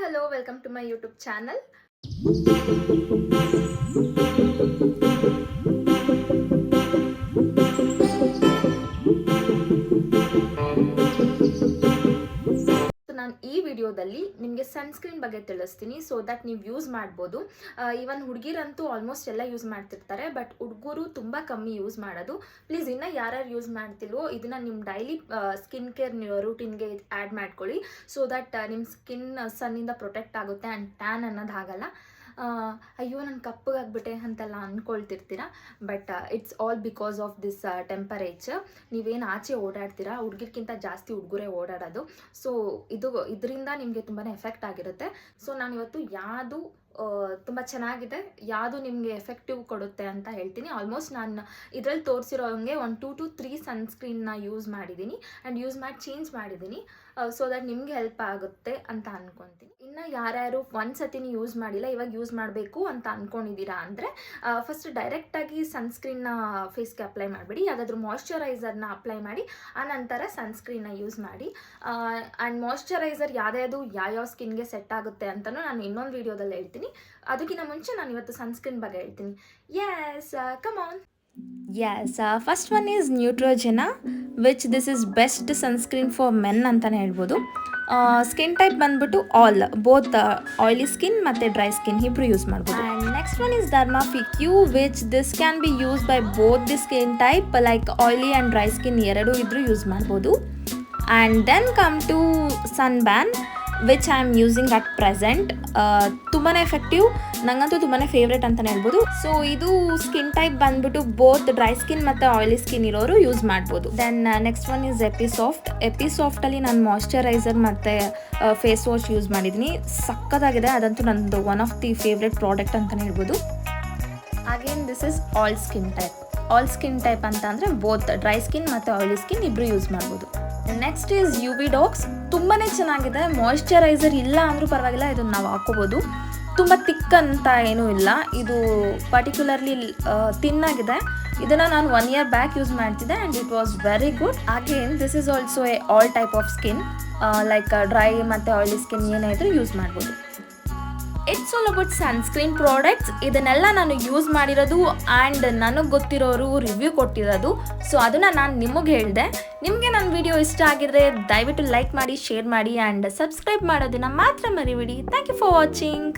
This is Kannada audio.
hello, welcome to my YouTube channel. ನಾನು ಈ ವಿಡಿಯೋದಲ್ಲಿ ನಿಮಗೆ ಸನ್ಸ್ಕ್ರೀನ್ ಬಗ್ಗೆ ತಿಳಿಸ್ತೀನಿ ಸೊ ದಟ್ ನೀವು ಯೂಸ್ ಮಾಡ್ಬೋದು. ಈವನ್ ಹುಡುಗಿರಂತೂ ಆಲ್ಮೋಸ್ಟ್ ಎಲ್ಲ ಯೂಸ್ ಮಾಡ್ತಿರ್ತಾರೆ, ಬಟ್ ಹುಡುಗರು ತುಂಬ ಕಮ್ಮಿ ಯೂಸ್ ಮಾಡೋದು. ಪ್ಲೀಸ್ ಇನ್ನೂ ಯಾರ್ಯಾರು ಯೂಸ್ ಮಾಡ್ತಿಲ್ವೋ ಇದನ್ನು ನಿಮ್ಮ ಡೈಲಿ ಸ್ಕಿನ್ ಕೇರ್ ರೂಟೀನ್ಗೆ ಆ್ಯಡ್ ಮಾಡ್ಕೊಳ್ಳಿ ಸೊ ದಟ್ ನಿಮ್ಮ ಸ್ಕಿನ್ ಸನ್ನಿಂದ ಪ್ರೊಟೆಕ್ಟ್ ಆಗುತ್ತೆ ಆ್ಯಂಡ್ ಟ್ಯಾನ್ ಅನ್ನೋದಾಗಲ್ಲ. ಅಯ್ಯೋ ನಾನು ಕಪ್ಪಗಾಗ್ಬಿಟ್ಟೆ ಅಂತೆಲ್ಲ ಅಂದ್ಕೊಳ್ತಿರ್ತೀರ, but it's all because of this temperature. ನೀವೇನು ಆಚೆ ಓಡಾಡ್ತೀರಾ, ಹುಡುಗಿರ್ಕಿಂತ ಜಾಸ್ತಿ ಹುಡುಗರೇ ಓಡಾಡೋದು. ಸೊ ಇದರಿಂದ ನಿಮಗೆ ತುಂಬಾ ಎಫೆಕ್ಟ್ ಆಗಿರುತ್ತೆ. ಸೊ ನಾನಿವತ್ತು ಯಾವುದು ತುಂಬ ಚೆನ್ನಾಗಿದೆ, ಯಾವುದು ನಿಮಗೆ ಎಫೆಕ್ಟಿವ್ ಕೊಡುತ್ತೆ ಅಂತ ಹೇಳ್ತೀನಿ. ಆಲ್ಮೋಸ್ಟ್ ನಾನು ಇದರಲ್ಲಿ ತೋರಿಸಿರೋ ಹಂಗೆ 1 to 3 ಸನ್ಸ್ಕ್ರೀನ್ನ ಯೂಸ್ ಮಾಡಿದ್ದೀನಿ ಆ್ಯಂಡ್ ಯೂಸ್ ಮಾಡಿ ಚೇಂಜ್ ಮಾಡಿದ್ದೀನಿ ಸೊ ದಟ್ ನಿಮಗೆ ಹೆಲ್ಪ್ ಆಗುತ್ತೆ ಅಂತ ಅಂದ್ಕೊತೀನಿ. ಇನ್ನು ಯಾರ್ಯಾರು ಒಂದ್ಸತಿನೂ ಯೂಸ್ ಮಾಡಿಲ್ಲ, ಇವಾಗ ಯೂಸ್ ಮಾಡಬೇಕು ಅಂತ ಅಂದ್ಕೊಂಡಿದ್ದೀರಾ ಅಂದರೆ ಫಸ್ಟ್ ಡೈರೆಕ್ಟಾಗಿ ಸನ್ಸ್ಕ್ರೀನ್ನ ಫೇಸ್ಗೆ ಅಪ್ಲೈ ಮಾಡಿಬಿಡಿ. ಯಾವುದಾದ್ರೂ ಮಾಯ್ಶ್ಚರೈಸರ್ನ ಅಪ್ಲೈ ಮಾಡಿ ಆನಂತರ ಸನ್ಸ್ಕ್ರೀನ್ನ ಯೂಸ್ ಮಾಡಿ. ಆ್ಯಂಡ್ ಮಾಯ್ಶ್ಚರೈಸರ್ ಯಾವ ಸ್ಕಿನ್ಗೆ ಸೆಟ್ ಆಗುತ್ತೆ ಅಂತಲೂ ನಾನು ಇನ್ನೊಂದು ವೀಡಿಯೋದಲ್ಲಿ ಹೇಳ್ತೀನಿ. ಅದಕ್ಕಿಂತ ಮುಂಚೆ ನಾನು ಇವತ್ತು ಸನ್ಸ್ಕ್ರೀನ್ ಬಗ್ಗೆ ಹೇಳ್ತೀನಿ. Yes, come on. Yes, first one is Neutrogena, which this is best sunscreen for men ಅಂತಾನೆ ಹೇಳ್ಬೋದು. ಸ್ಕಿನ್ ಟೈಪ್ ಬಂದ್ಬಿಟ್ಟು ಬೋತ್ ಆಯಿಲಿ ಸ್ಕಿನ್ ಮತ್ತು ಡ್ರೈ ಸ್ಕಿನ್ ಇಬ್ಬರು ಯೂಸ್ ಮಾಡ್ಬೋದು. And next one is Dermaficue, which this can be used by both the skin type, like oily and dry skin ಎರಡೂ ಇದ್ರೂ ಯೂಸ್ ಮಾಡ್ಬೋದು. And then come to Sunban, which I am using at present. ತುಂಬಾ ಎಫೆಕ್ಟಿವ್, ನನಗಂತೂ ತುಂಬಾ ಫೇವ್ರೇಟ್ ಅಂತಲೇ ಹೇಳ್ಬೋದು. ಸೊ ಇದು ಸ್ಕಿನ್ ಟೈಪ್ ಬಂದ್ಬಿಟ್ಟು ಬೋತ್ ಡ್ರೈ ಸ್ಕಿನ್ ಮತ್ತು ಆಯಿಲಿ ಸ್ಕಿನ್ ಇರೋರು ಯೂಸ್ ಮಾಡ್ಬೋದು. ದೆನ್ ನೆಕ್ಸ್ಟ್ ಒನ್ ಈಸ್ ಎಪಿಸಾಫ್ಟಲ್ಲಿ ನಾನು ಮಾಯ್ಶ್ಚರೈಸರ್ ಮತ್ತು ಫೇಸ್ ವಾಶ್ ಯೂಸ್ ಮಾಡಿದ್ದೀನಿ. ಸಕ್ಕತ್ತಾಗಿದೆ, ಅದಂತೂ ನಂದು one of the favourite product ಅಂತಲೇ ಹೇಳ್ಬೋದು. Again this is all skin type ಅಂತ ಅಂದರೆ ಬೋತ್ ಡ್ರೈ ಸ್ಕಿನ್ ಮತ್ತು ಆಯಿಲಿ ಸ್ಕಿನ್ ಇಬ್ಬರು ಯೂಸ್ ಮಾಡ್ಬೋದು. Next is Uvidox. ತುಂಬಾ ಚೆನ್ನಾಗಿದೆ. ಮಾಯ್ಶ್ಚರೈಸರ್ ಇಲ್ಲ ಅಂದರೂ ಪರವಾಗಿಲ್ಲ, ಇದನ್ನು ನಾವು ಹಾಕೋಬೋದು. ತುಂಬ ತಿಕ್ ಅಂತ ಏನೂ ಇಲ್ಲ, ಇದು ಪರ್ಟಿಕ್ಯುಲರ್ಲಿ ತಿನ್ನಾಗಿದೆ. ಇದನ್ನು ನಾನು 1 year ಬ್ಯಾಕ್ ಯೂಸ್ ಮಾಡ್ತಿದ್ದೆ and it was very good. Again this is also all type of skin, like dry ಮತ್ತು ಆಯಿಲಿ ಸ್ಕಿನ್ ಏನೇ ಇದ್ರೂ ಯೂಸ್ ಮಾಡ್ಬೋದು. It's all about sunscreen products. ಇದನ್ನೆಲ್ಲ ನಾನು ಯೂಸ್ ಮಾಡಿರೋದು ಆ್ಯಂಡ್ ನನಗೆ ಗೊತ್ತಿರೋರು ರಿವ್ಯೂ ಕೊಟ್ಟಿರೋದು. ಸೊ ಅದನ್ನು ನಾನು ನಿಮಗೆ ಹೇಳಿದೆ. ನಿಮಗೆ ನನ್ನ ವಿಡಿಯೋ ಇಷ್ಟ ಆಗಿದ್ರೆ ದಯವಿಟ್ಟು ಲೈಕ್ ಮಾಡಿ, ಶೇರ್ ಮಾಡಿ ಆ್ಯಂಡ್ ಸಬ್ಸ್ಕ್ರೈಬ್ ಮಾಡೋದನ್ನು ಮಾತ್ರ ಮರಿಬೇಡಿ. Thank you for watching.